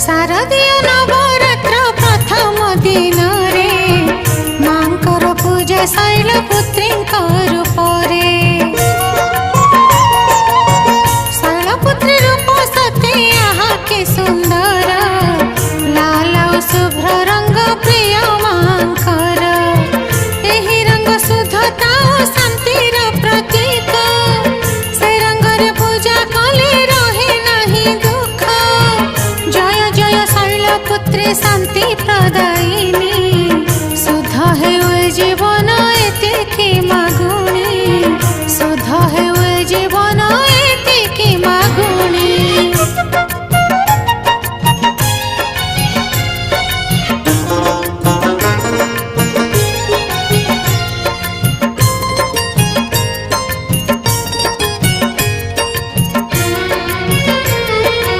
शारदीय नवरात्र प्रथम दिन रे मांकर पूजा शैलपुत्री रूपरे शैलपुत्री रूप सते आहा के सुंदर लाल शुभ्र रंग प्रिय मांकर एही रंग शुद्धता शांतिर प्रतीक से रंग रे पूजा कले रहे नहीं दुख जय जय शैलपुत्री शांति प्रदा।